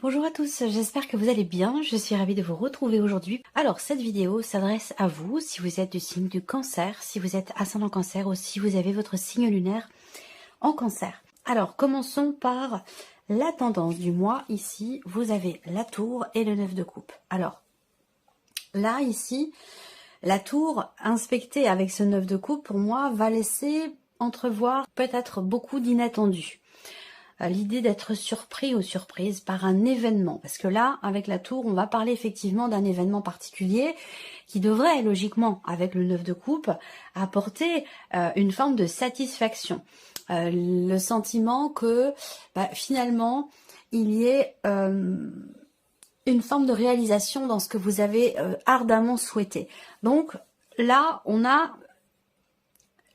Bonjour à tous, j'espère que vous allez bien, je suis ravie de vous retrouver aujourd'hui. Alors cette vidéo s'adresse à vous si vous êtes du signe du cancer, si vous êtes ascendant cancer ou si vous avez votre signe lunaire en cancer. Alors commençons par la tendance du mois. Ici vous avez la tour et le 9 de coupe. Alors là ici, la tour inspectée avec ce 9 de coupe pour moi va laisser entrevoir peut-être beaucoup d'inattendus. L'idée d'être surpris ou surprise par un événement. Parce que là, avec la tour, on va parler effectivement d'un événement particulier qui devrait, logiquement, avec le 9 de coupe, apporter une forme de satisfaction. Le sentiment que, finalement, il y ait une forme de réalisation dans ce que vous avez ardemment souhaité. Donc, là, on a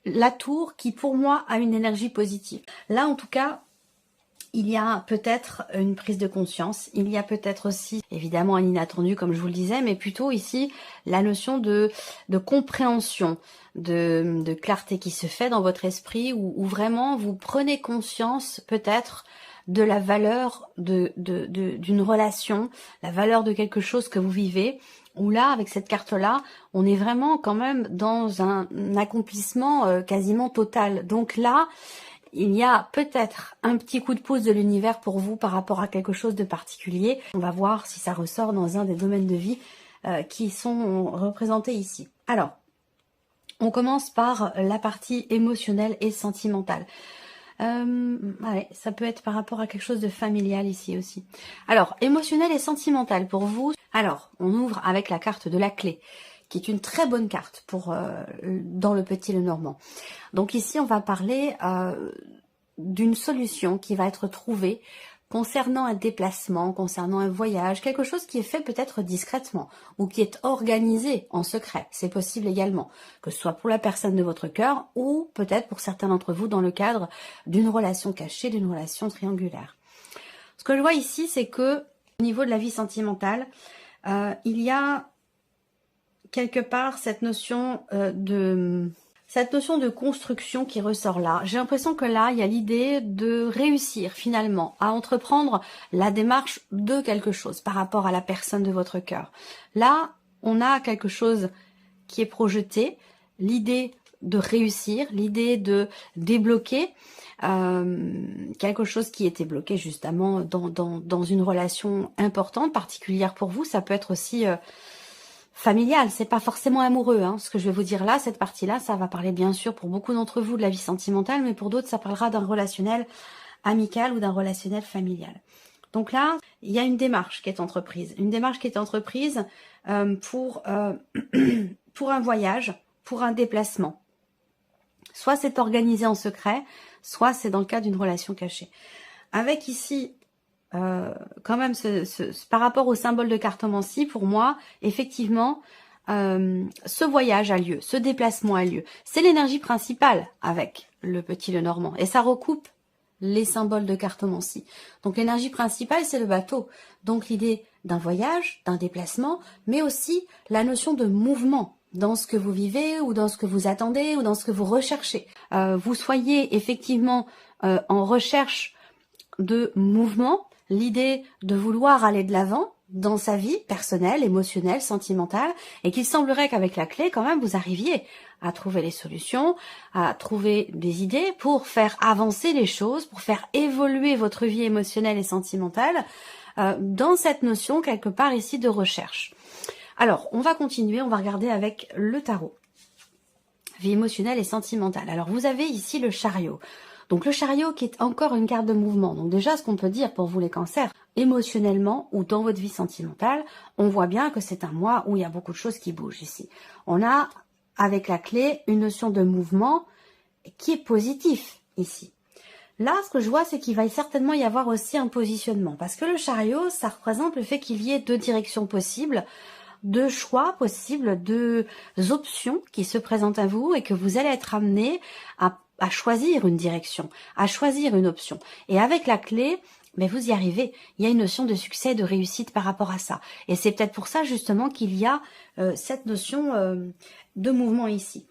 la tour qui, pour moi, a une énergie positive. Là, en tout cas, il y a peut-être une prise de conscience, il y a peut-être aussi évidemment un inattendu comme je vous le disais, mais plutôt ici la notion de compréhension, de clarté qui se fait dans votre esprit où vraiment vous prenez conscience peut-être de la valeur d'une relation, la valeur de quelque chose que vous vivez, où là avec cette carte-là, on est vraiment quand même dans un accomplissement quasiment total. Donc là, il y a peut-être un petit coup de pouce de l'univers pour vous par rapport à quelque chose de particulier. On va voir si ça ressort dans un des domaines de vie qui sont représentés ici. Alors, on commence par la partie émotionnelle et sentimentale. Ouais, ça peut être par rapport à quelque chose de familial ici aussi. Alors, émotionnel et sentimental pour vous. Alors, on ouvre avec la carte de la clé, qui est une très bonne carte pour dans le Petit Lenormand. Donc ici, on va parler d'une solution qui va être trouvée concernant un déplacement, concernant un voyage, quelque chose qui est fait peut-être discrètement ou qui est organisé en secret. C'est possible également, que ce soit pour la personne de votre cœur ou peut-être pour certains d'entre vous dans le cadre d'une relation cachée, d'une relation triangulaire. Ce que je vois ici, c'est que au niveau de la vie sentimentale, il y a quelque part cette notion de construction qui ressort là. J'ai l'impression que là, il y a l'idée de réussir finalement à entreprendre la démarche de quelque chose par rapport à la personne de votre cœur. Là, on a quelque chose qui est projeté, l'idée de réussir, l'idée de débloquer quelque chose qui était bloqué justement dans une relation importante, particulière pour vous. Ça peut être aussi familial, c'est pas forcément amoureux, hein. Ce que je vais vous dire là, cette partie-là, ça va parler bien sûr pour beaucoup d'entre vous de la vie sentimentale, mais pour d'autres, ça parlera d'un relationnel amical ou d'un relationnel familial. Donc là, il y a une démarche qui est entreprise. Une démarche qui est entreprise pour un voyage, pour un déplacement. Soit c'est organisé en secret, soit c'est dans le cadre d'une relation cachée. Avec ici quand même par rapport au symbole de cartomancie, pour moi, effectivement, ce voyage a lieu, ce déplacement a lieu. C'est l'énergie principale avec le Petit Lenormand. Et ça recoupe les symboles de cartomancie. Donc l'énergie principale, c'est le bateau. Donc l'idée d'un voyage, d'un déplacement, mais aussi la notion de mouvement dans ce que vous vivez ou dans ce que vous attendez ou dans ce que vous recherchez. Vous soyez effectivement en recherche de mouvement, l'idée de vouloir aller de l'avant dans sa vie personnelle, émotionnelle, sentimentale, et qu'il semblerait qu'avec la clé, quand même, vous arriviez à trouver les solutions, à trouver des idées pour faire avancer les choses, pour faire évoluer votre vie émotionnelle et sentimentale dans cette notion, quelque part ici, de recherche. Alors, on va continuer, on va regarder avec le tarot. Vie émotionnelle et sentimentale. Alors, vous avez ici le chariot. Donc le chariot qui est encore une carte de mouvement. Donc déjà, ce qu'on peut dire pour vous les cancers, émotionnellement ou dans votre vie sentimentale, on voit bien que c'est un mois où il y a beaucoup de choses qui bougent ici. On a, avec la clé, une notion de mouvement qui est positif ici. Là, ce que je vois, c'est qu'il va certainement y avoir aussi un positionnement. Parce que le chariot, ça représente le fait qu'il y ait deux directions possibles, deux choix possibles, deux options qui se présentent à vous et que vous allez être amené à choisir une direction, à choisir une option. Et avec la clé, mais vous y arrivez. Il y a une notion de succès, de réussite par rapport à ça. Et c'est peut-être pour ça justement qu'il y a cette notion de mouvement ici.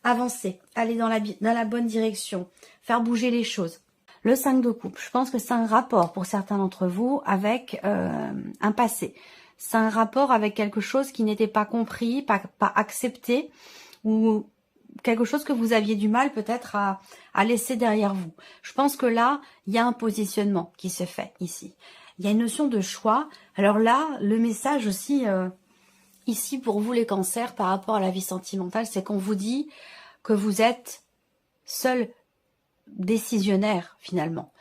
Avancer, aller dans la bonne direction, faire bouger les choses. Le 5 de coupe, je pense que c'est un rapport pour certains d'entre vous avec un passé. C'est un rapport avec quelque chose qui n'était pas compris, pas accepté, ou quelque chose que vous aviez du mal peut-être à laisser derrière vous. Je pense que là, il y a un positionnement qui se fait ici. Il y a une notion de choix. Alors là, le message aussi, ici pour vous les cancers, par rapport à la vie sentimentale, c'est qu'on vous dit que vous êtes seul décisionnaire finalement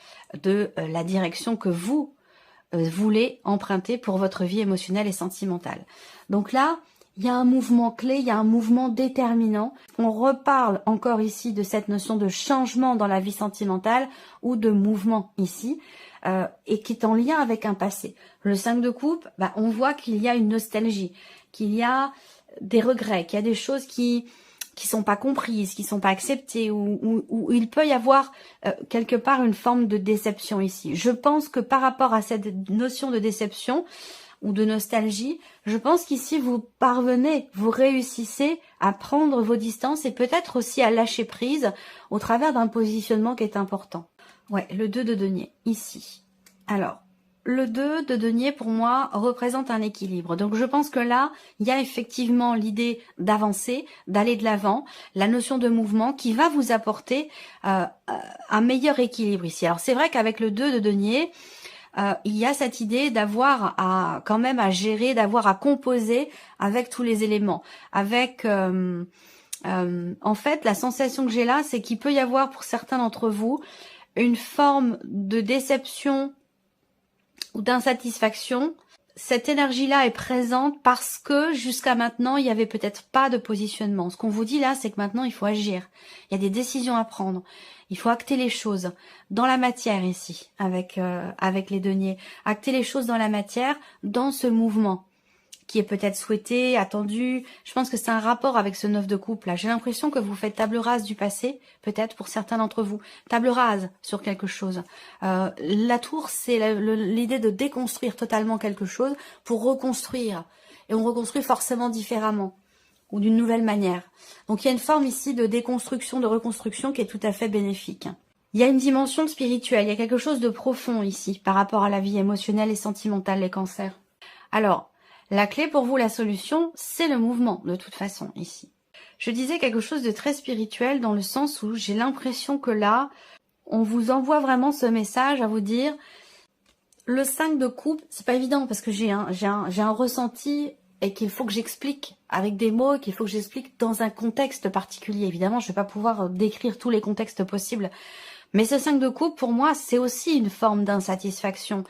de la direction que vous voulez emprunter pour votre vie émotionnelle et sentimentale. Donc là, il y a un mouvement clé, il y a un mouvement déterminant. On reparle encore ici de cette notion de changement dans la vie sentimentale ou de mouvement ici, et qui est en lien avec un passé. Le 5 de coupe, on voit qu'il y a une nostalgie, qu'il y a des regrets, qu'il y a des choses qui sont pas comprises, qui sont pas acceptées, ou il peut y avoir quelque part une forme de déception ici. Je pense que par rapport à cette notion de déception ou de nostalgie, je pense qu'ici vous parvenez, vous réussissez à prendre vos distances et peut-être aussi à lâcher prise au travers d'un positionnement qui est important. Ouais, le 2 de denier, ici. Alors, le 2 de denier, pour moi, représente un équilibre. Donc, je pense que là, il y a effectivement l'idée d'avancer, d'aller de l'avant, la notion de mouvement qui va vous apporter un meilleur équilibre ici. Alors, c'est vrai qu'avec le 2 de denier, il y a cette idée d'avoir quand même à gérer, d'avoir à composer avec tous les éléments. Avec, en fait, la sensation que j'ai là, c'est qu'il peut y avoir pour certains d'entre vous une forme de déception ou d'insatisfaction. Cette énergie-là est présente parce que jusqu'à maintenant, il n'y avait peut-être pas de positionnement. Ce qu'on vous dit là, c'est que maintenant, il faut agir. Il y a des décisions à prendre. Il faut acter les choses dans la matière ici, avec les deniers. Acter les choses dans la matière, dans ce mouvement qui est peut-être souhaité, attendu. Je pense que c'est un rapport avec ce 9 de coupe là. J'ai l'impression que vous faites table rase du passé, peut-être pour certains d'entre vous. Table rase sur quelque chose. La tour, c'est l'idée de déconstruire totalement quelque chose pour reconstruire. Et on reconstruit forcément différemment ou d'une nouvelle manière. Donc il y a une forme ici de déconstruction, de reconstruction qui est tout à fait bénéfique. Il y a une dimension spirituelle, il y a quelque chose de profond ici par rapport à la vie émotionnelle et sentimentale, les cancers. Alors, la clé pour vous, la solution, c'est le mouvement, de toute façon, ici. Je disais quelque chose de très spirituel dans le sens où j'ai l'impression que là, on vous envoie vraiment ce message à vous dire, le 5 de coupe, c'est pas évident parce que j'ai un ressenti et qu'il faut que j'explique avec des mots, qu'il faut que j'explique dans un contexte particulier. Évidemment, je vais pas pouvoir décrire tous les contextes possibles. Mais ce 5 de coupe, pour moi, c'est aussi une forme d'insatisfaction.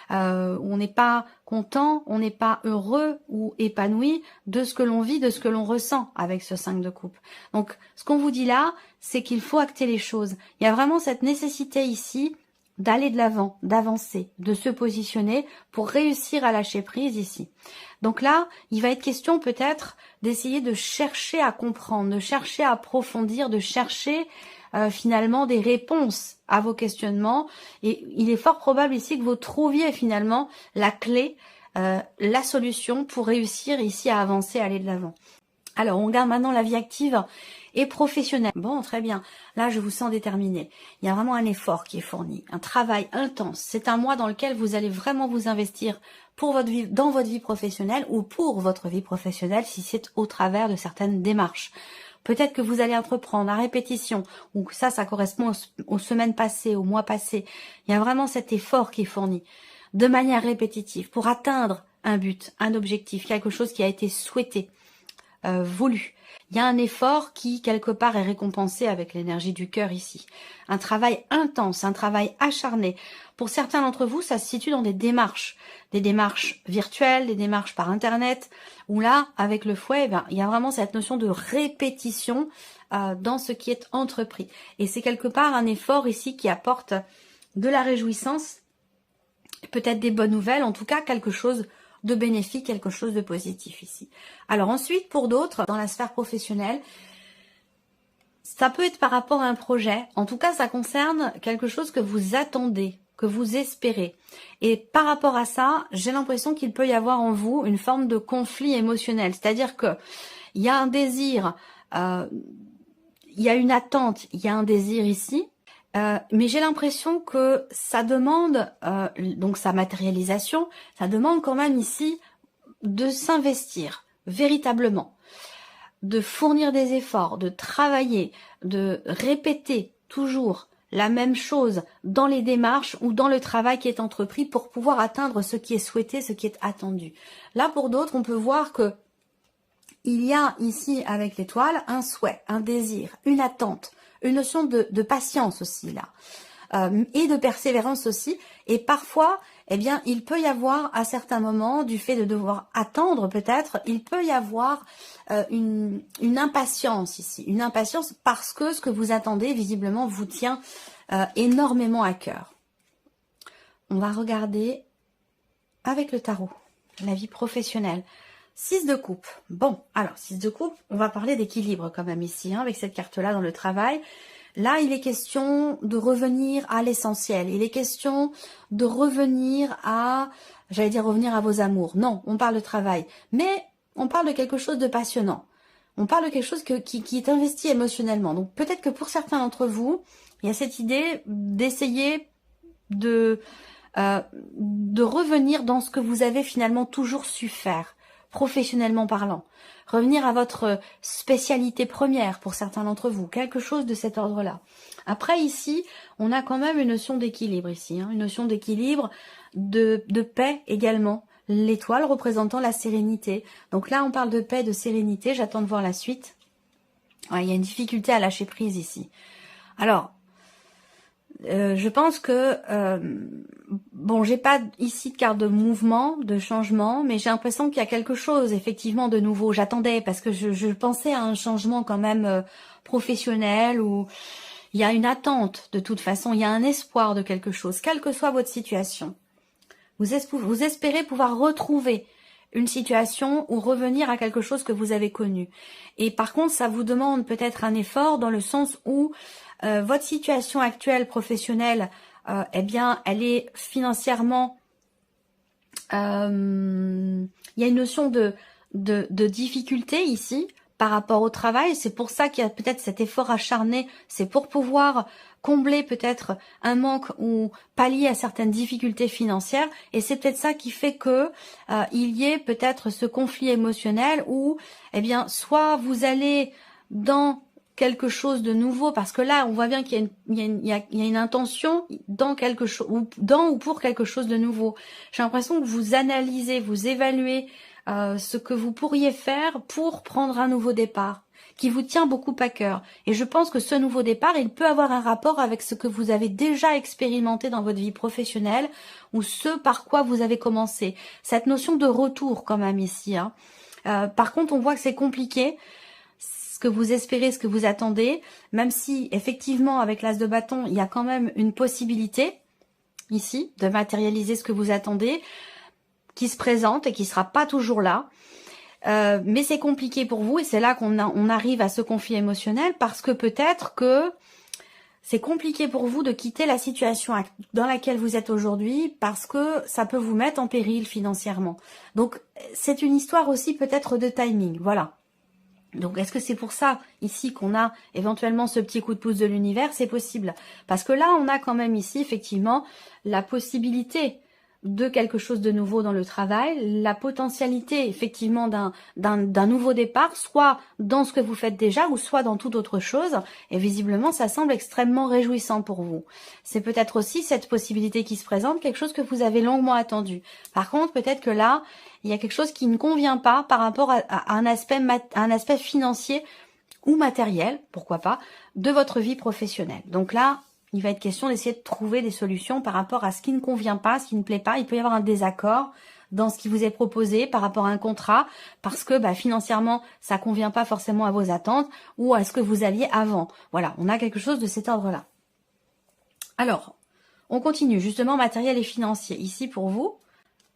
On n'est pas content, on n'est pas heureux ou épanoui de ce que l'on vit, de ce que l'on ressent avec ce 5 de coupe. Donc, ce qu'on vous dit là, c'est qu'il faut acter les choses. Il y a vraiment cette nécessité ici d'aller de l'avant, d'avancer, de se positionner pour réussir à lâcher prise ici. Donc là, il va être question peut-être d'essayer de chercher à comprendre, de chercher à approfondir, de chercher finalement des réponses à vos questionnements, et il est fort probable ici que vous trouviez finalement la clé, la solution pour réussir ici à avancer, à aller de l'avant. Alors on regarde maintenant la vie active et professionnelle. Bon, très bien, là je vous sens déterminé. Il y a vraiment un effort qui est fourni, un travail intense. C'est un mois dans lequel vous allez vraiment vous investir pour votre vie, dans votre vie professionnelle ou pour votre vie professionnelle si c'est au travers de certaines démarches. Peut-être que vous allez entreprendre à répétition, ou que ça correspond aux semaines passées, aux mois passés. Il y a vraiment cet effort qui est fourni de manière répétitive pour atteindre un but, un objectif, quelque chose qui a été souhaité, voulu. Il y a un effort qui, quelque part, est récompensé avec l'énergie du cœur ici. Un travail intense, un travail acharné. Pour certains d'entre vous, ça se situe dans des démarches virtuelles, des démarches par Internet, où là, avec le fouet, il y a vraiment cette notion de répétition dans ce qui est entrepris. Et c'est quelque part un effort ici qui apporte de la réjouissance, peut-être des bonnes nouvelles, en tout cas quelque chose de bénéfique, quelque chose de positif ici. Alors ensuite, pour d'autres, dans la sphère professionnelle, ça peut être par rapport à un projet. En tout cas, ça concerne quelque chose que vous attendez, que vous espérez. Et par rapport à ça, j'ai l'impression qu'il peut y avoir en vous une forme de conflit émotionnel. C'est-à-dire que il y a un désir, il y a une attente, il y a un désir ici. Mais j'ai l'impression que ça demande, donc sa matérialisation, ça demande quand même ici de s'investir véritablement, de fournir des efforts, de travailler, de répéter toujours la même chose dans les démarches ou dans le travail qui est entrepris pour pouvoir atteindre ce qui est souhaité, ce qui est attendu. Là, pour d'autres, on peut voir que il y a ici, avec l'étoile, un souhait, un désir, une attente, une notion de patience aussi, là. Et de persévérance aussi. Et parfois, eh bien, il peut y avoir, à certains moments, du fait de devoir attendre peut-être, il peut y avoir une impatience ici. Une impatience parce que ce que vous attendez, visiblement, vous tient énormément à cœur. On va regarder avec le tarot, la vie professionnelle. 6 de coupe. Bon, alors 6 de coupe, on va parler d'équilibre quand même ici, hein, avec cette carte-là dans le travail. Là, il est question de revenir à l'essentiel. Il est question de revenir à, j'allais dire revenir à vos amours. Non, on parle de travail. Mais on parle de quelque chose de passionnant. On parle de quelque chose qui est investi émotionnellement. Donc peut-être que pour certains d'entre vous, il y a cette idée d'essayer de revenir dans ce que vous avez finalement toujours su faire, professionnellement parlant. Revenir à votre spécialité première pour certains d'entre vous, quelque chose de cet ordre-là. Après ici, on a quand même une notion d'équilibre ici, hein, une notion d'équilibre, de paix également. L'étoile représentant la sérénité. Donc là, on parle de paix, de sérénité. J'attends de voir la suite. Ouais, il y a une difficulté à lâcher prise ici. Alors, je pense que bon, j'ai pas ici de carte de mouvement, de changement, mais j'ai l'impression qu'il y a quelque chose effectivement de nouveau. J'attendais parce que je pensais à un changement quand même professionnel où il y a une attente de toute façon, il y a un espoir de quelque chose, quelle que soit votre situation. Vous espérez pouvoir retrouver une situation ou revenir à quelque chose que vous avez connu. Et par contre, ça vous demande peut-être un effort dans le sens où votre situation actuelle professionnelle, eh bien, elle est financièrement... il y a une notion de difficulté ici par rapport au travail. C'est pour ça qu'il y a peut-être cet effort acharné. C'est pour pouvoir combler peut-être un manque ou pallier à certaines difficultés financières. Et c'est peut-être ça qui fait que il y ait peut-être ce conflit émotionnel où, eh bien, soit vous allez dans quelque chose de nouveau, parce que là, on voit bien qu'il y a une intention dans quelque chose, ou pour quelque chose de nouveau. J'ai l'impression que vous analysez, vous évaluez ce que vous pourriez faire pour prendre un nouveau départ, qui vous tient beaucoup à cœur. Et je pense que ce nouveau départ, il peut avoir un rapport avec ce que vous avez déjà expérimenté dans votre vie professionnelle, ou ce par quoi vous avez commencé. Cette notion de retour quand même ici, hein. Par contre, on voit que c'est compliqué, ce que vous espérez, ce que vous attendez, même si effectivement avec l'as de bâton, il y a quand même une possibilité ici de matérialiser ce que vous attendez, qui se présente et qui sera pas toujours là. Mais c'est compliqué pour vous et c'est là qu'on arrive à ce conflit émotionnel parce que peut-être que c'est compliqué pour vous de quitter la situation dans laquelle vous êtes aujourd'hui parce que ça peut vous mettre en péril financièrement. Donc c'est une histoire aussi peut-être de timing, voilà. Donc est-ce que c'est pour ça ici qu'on a éventuellement ce petit coup de pouce de l'univers? C'est possible. Parce que là on a quand même ici effectivement la possibilité de quelque chose de nouveau dans le travail, la potentialité effectivement d'un nouveau départ, soit dans ce que vous faites déjà ou soit dans toute autre chose, et visiblement ça semble extrêmement réjouissant pour vous. C'est peut-être aussi cette possibilité qui se présente, quelque chose que vous avez longuement attendu. Par contre, peut-être que là, il y a quelque chose qui ne convient pas par rapport à un aspect financier ou matériel, pourquoi pas, de votre vie professionnelle. Donc là, il va être question d'essayer de trouver des solutions par rapport à ce qui ne convient pas, ce qui ne plaît pas. Il peut y avoir un désaccord dans ce qui vous est proposé par rapport à un contrat parce que financièrement, ça convient pas forcément à vos attentes ou à ce que vous aviez avant. Voilà, on a quelque chose de cet ordre-là. Alors, on continue justement matériel et financier. Ici pour vous,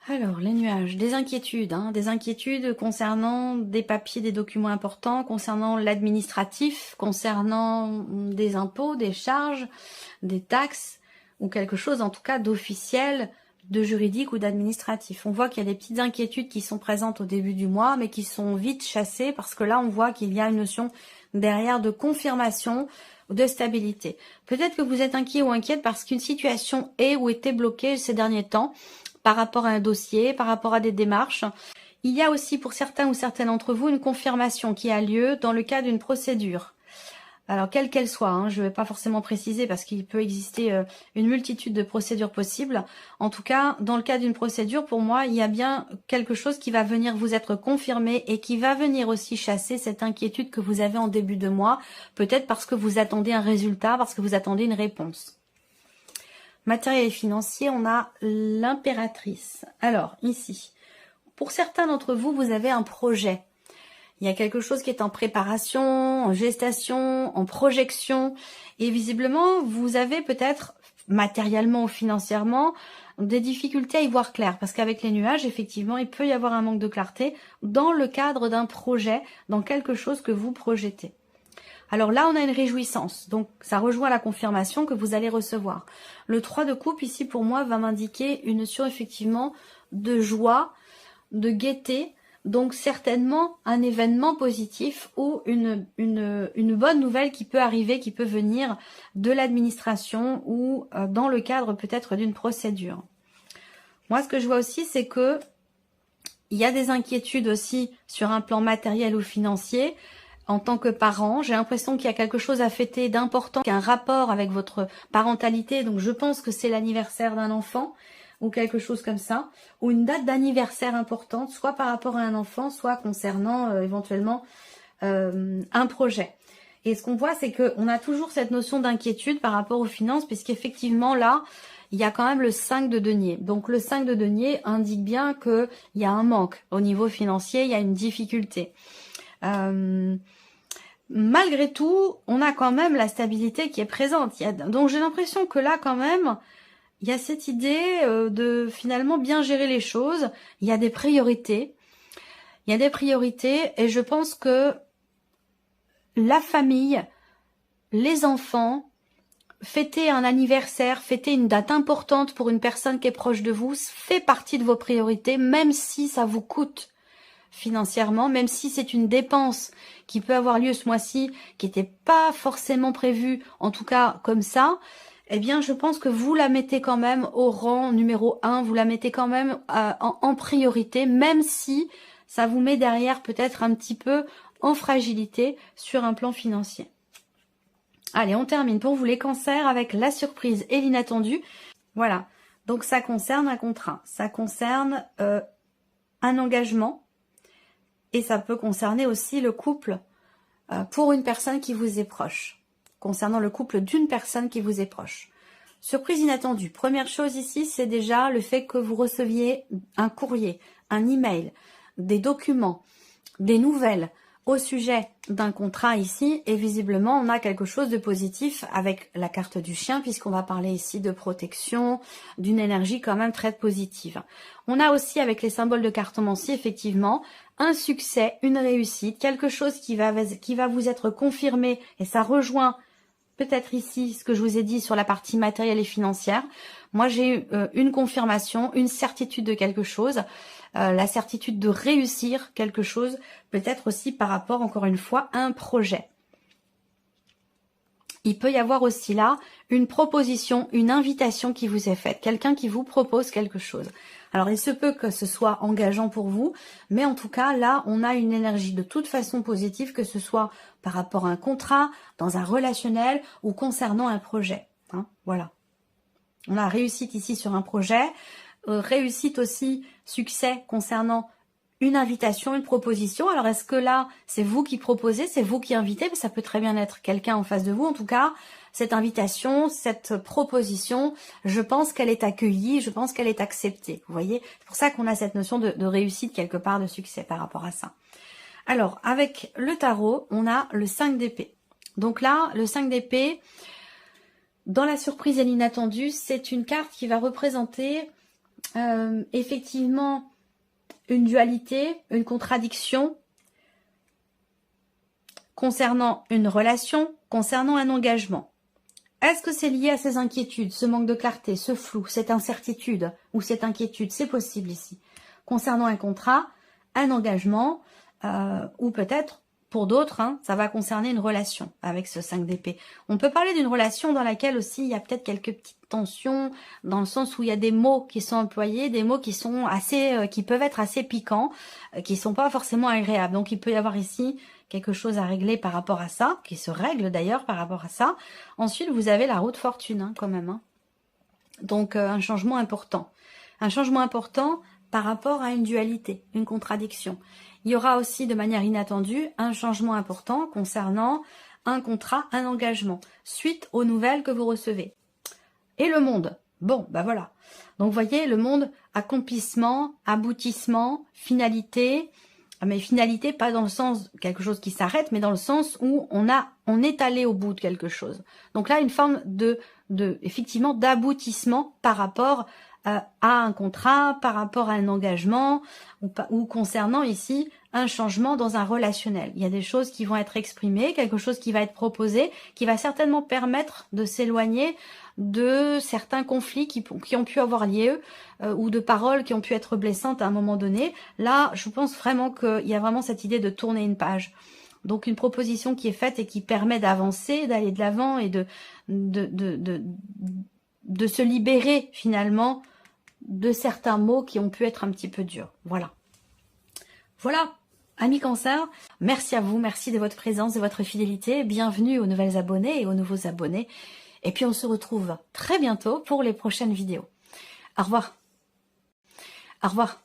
alors les nuages, des inquiétudes concernant des papiers, des documents importants, concernant l'administratif, concernant des impôts, des charges, des taxes, ou quelque chose en tout cas d'officiel, de juridique ou d'administratif. On voit qu'il y a des petites inquiétudes qui sont présentes au début du mois, mais qui sont vite chassées, parce que là on voit qu'il y a une notion derrière de confirmation de stabilité. Peut-être que vous êtes inquiet ou inquiète parce qu'une situation est ou était bloquée ces derniers temps par rapport à un dossier, par rapport à des démarches. Il y a aussi pour certains ou certaines d'entre vous une confirmation qui a lieu dans le cas d'une procédure. Alors, quelle qu'elle soit, hein, je ne vais pas forcément préciser parce qu'il peut exister une multitude de procédures possibles. En tout cas, dans le cas d'une procédure, pour moi, il y a bien quelque chose qui va venir vous être confirmé et qui va venir aussi chasser cette inquiétude que vous avez en début de mois, peut-être parce que vous attendez un résultat, parce que vous attendez une réponse. Matériel et financier, on a l'impératrice. Alors, ici, pour certains d'entre vous, vous avez un projet. Il y a quelque chose qui est en préparation, en gestation, en projection. Et visiblement, vous avez peut-être, matériellement ou financièrement, des difficultés à y voir clair. Parce qu'avec les nuages, effectivement, il peut y avoir un manque de clarté dans le cadre d'un projet, dans quelque chose que vous projetez. Alors là, on a une réjouissance. Donc, ça rejoint la confirmation que vous allez recevoir. Le 3 de coupe, ici, pour moi, va m'indiquer une notion, effectivement, de joie, de gaieté. Donc certainement un événement positif ou une bonne nouvelle qui peut arriver, qui peut venir de l'administration ou dans le cadre peut-être d'une procédure. Moi, ce que je vois aussi, c'est que il y a des inquiétudes aussi sur un plan matériel ou financier. En tant que parent, j'ai l'impression qu'il y a quelque chose à fêter d'important, qu'il y a un rapport avec votre parentalité. Donc je pense que c'est l'anniversaire d'un enfant ou quelque chose comme ça, ou une date d'anniversaire importante, soit par rapport à un enfant, soit concernant éventuellement un projet. Et ce qu'on voit, c'est qu'on a toujours cette notion d'inquiétude par rapport aux finances, puisqu'effectivement là, il y a quand même le 5 de denier. Donc le 5 de denier indique bien qu'il y a un manque au niveau financier, il y a une difficulté. Malgré tout, on a quand même la stabilité qui est présente. Donc j'ai l'impression que là quand même, il y a cette idée de finalement bien gérer les choses. Il y a des priorités. Il y a des priorités et je pense que la famille, les enfants, fêter un anniversaire, fêter une date importante pour une personne qui est proche de vous, fait partie de vos priorités, même si ça vous coûte financièrement, même si c'est une dépense qui peut avoir lieu ce mois-ci, qui n'était pas forcément prévue, en tout cas comme ça. Eh bien, je pense que vous la mettez quand même au rang numéro 1, vous la mettez quand même en priorité, même si ça vous met derrière peut-être un petit peu en fragilité sur un plan financier. Allez, on termine pour vous les cancers avec la surprise et l'inattendu. Voilà, donc ça concerne un contrat, ça concerne un engagement et ça peut concerner aussi le couple pour une personne qui vous est proche. Concernant le couple d'une personne qui vous est proche. Surprise inattendue. Première chose ici, c'est déjà le fait que vous receviez un courrier, un email, des documents, des nouvelles au sujet d'un contrat ici. Et visiblement, on a quelque chose de positif avec la carte du chien, puisqu'on va parler ici de protection, d'une énergie quand même très positive. On a aussi avec les symboles de cartomancie, effectivement, un succès, une réussite, quelque chose qui va vous être confirmé, et ça rejoint peut-être ici ce que je vous ai dit sur la partie matérielle et financière. Moi, j'ai eu une confirmation, une certitude de quelque chose, la certitude de réussir quelque chose, peut-être aussi par rapport, encore une fois, à un projet. Il peut y avoir aussi là une proposition, une invitation qui vous est faite, quelqu'un qui vous propose quelque chose. Alors, il se peut que ce soit engageant pour vous, mais en tout cas, là, on a une énergie de toute façon positive, que ce soit par rapport à un contrat, dans un relationnel ou concernant un projet. Hein, voilà. On a réussite ici sur un projet, réussite aussi, succès concernant une invitation, une proposition. Alors, est-ce que là, c'est vous qui proposez, c'est vous qui invitez, mais ça peut très bien être quelqu'un en face de vous. En tout cas, cette invitation, cette proposition, je pense qu'elle est accueillie, je pense qu'elle est acceptée. Vous voyez, c'est pour ça qu'on a cette notion de réussite quelque part, de succès par rapport à ça. Alors, avec le tarot, on a le 5 d'épée. Donc là, le 5 d'épée, dans la surprise et l'inattendu, c'est une carte qui va représenter effectivement une dualité, une contradiction concernant une relation, concernant un engagement. Est-ce que c'est lié à ces inquiétudes, ce manque de clarté, ce flou, cette incertitude ou cette inquiétude? C'est possible ici. Concernant un contrat, un engagement ou peut-être Pour d'autres, hein, ça va concerner une relation avec ce 5 d'épée. On peut parler d'une relation dans laquelle aussi il y a peut-être quelques petites tensions, dans le sens où il y a des mots qui sont employés, des mots qui sont assez, qui peuvent être assez piquants, qui sont pas forcément agréables. Donc il peut y avoir ici quelque chose à régler par rapport à ça, qui se règle d'ailleurs par rapport à ça. Ensuite, vous avez la roue de fortune, hein, quand même. Hein. Donc un changement important. Un changement important par rapport à une dualité, une contradiction. Il y aura aussi de manière inattendue un changement important concernant un contrat, un engagement, suite aux nouvelles que vous recevez. Et le monde. Bon, ben voilà. Donc vous voyez, le monde, accomplissement, aboutissement, finalité, mais finalité pas dans le sens quelque chose qui s'arrête, mais dans le sens où on est allé au bout de quelque chose. Donc là, une forme effectivement d'aboutissement par rapport à un contrat, par rapport à un engagement, ou concernant ici un changement dans un relationnel. Il y a des choses qui vont être exprimées, quelque chose qui va être proposé, qui va certainement permettre de s'éloigner de certains conflits qui ont pu avoir lieu, ou de paroles qui ont pu être blessantes à un moment donné. Là, je pense vraiment qu'il y a vraiment cette idée de tourner une page. Donc une proposition qui est faite et qui permet d'avancer, d'aller de l'avant et de se libérer finalement de certains mots qui ont pu être un petit peu durs. Voilà. Voilà, amis Cancer, merci à vous, merci de votre présence, de votre fidélité. Bienvenue aux nouvelles abonnés et aux nouveaux abonnés. Et puis on se retrouve très bientôt pour les prochaines vidéos. Au revoir. Au revoir.